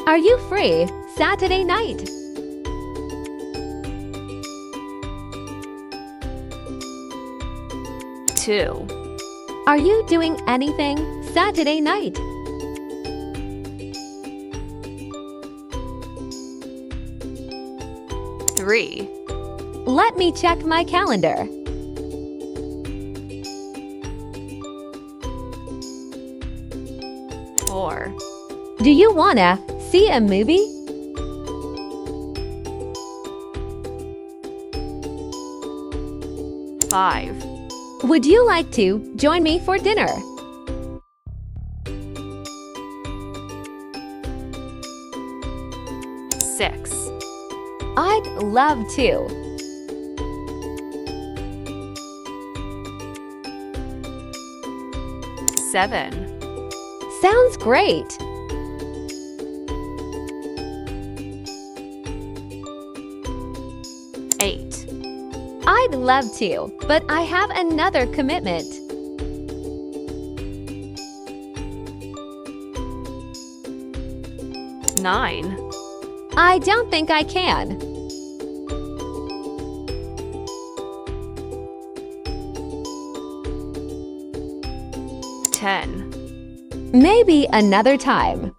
Are you free Saturday night? 2. Are you doing anything Saturday night? 3. Let me check my calendar. 4. Do you wanna see a movie? 5. Would you like to join me for dinner? 6. I'd love to. 7. Sounds great. 8. I'd love to, but I have another commitment. 9. I don't think I can. 10. Maybe another time.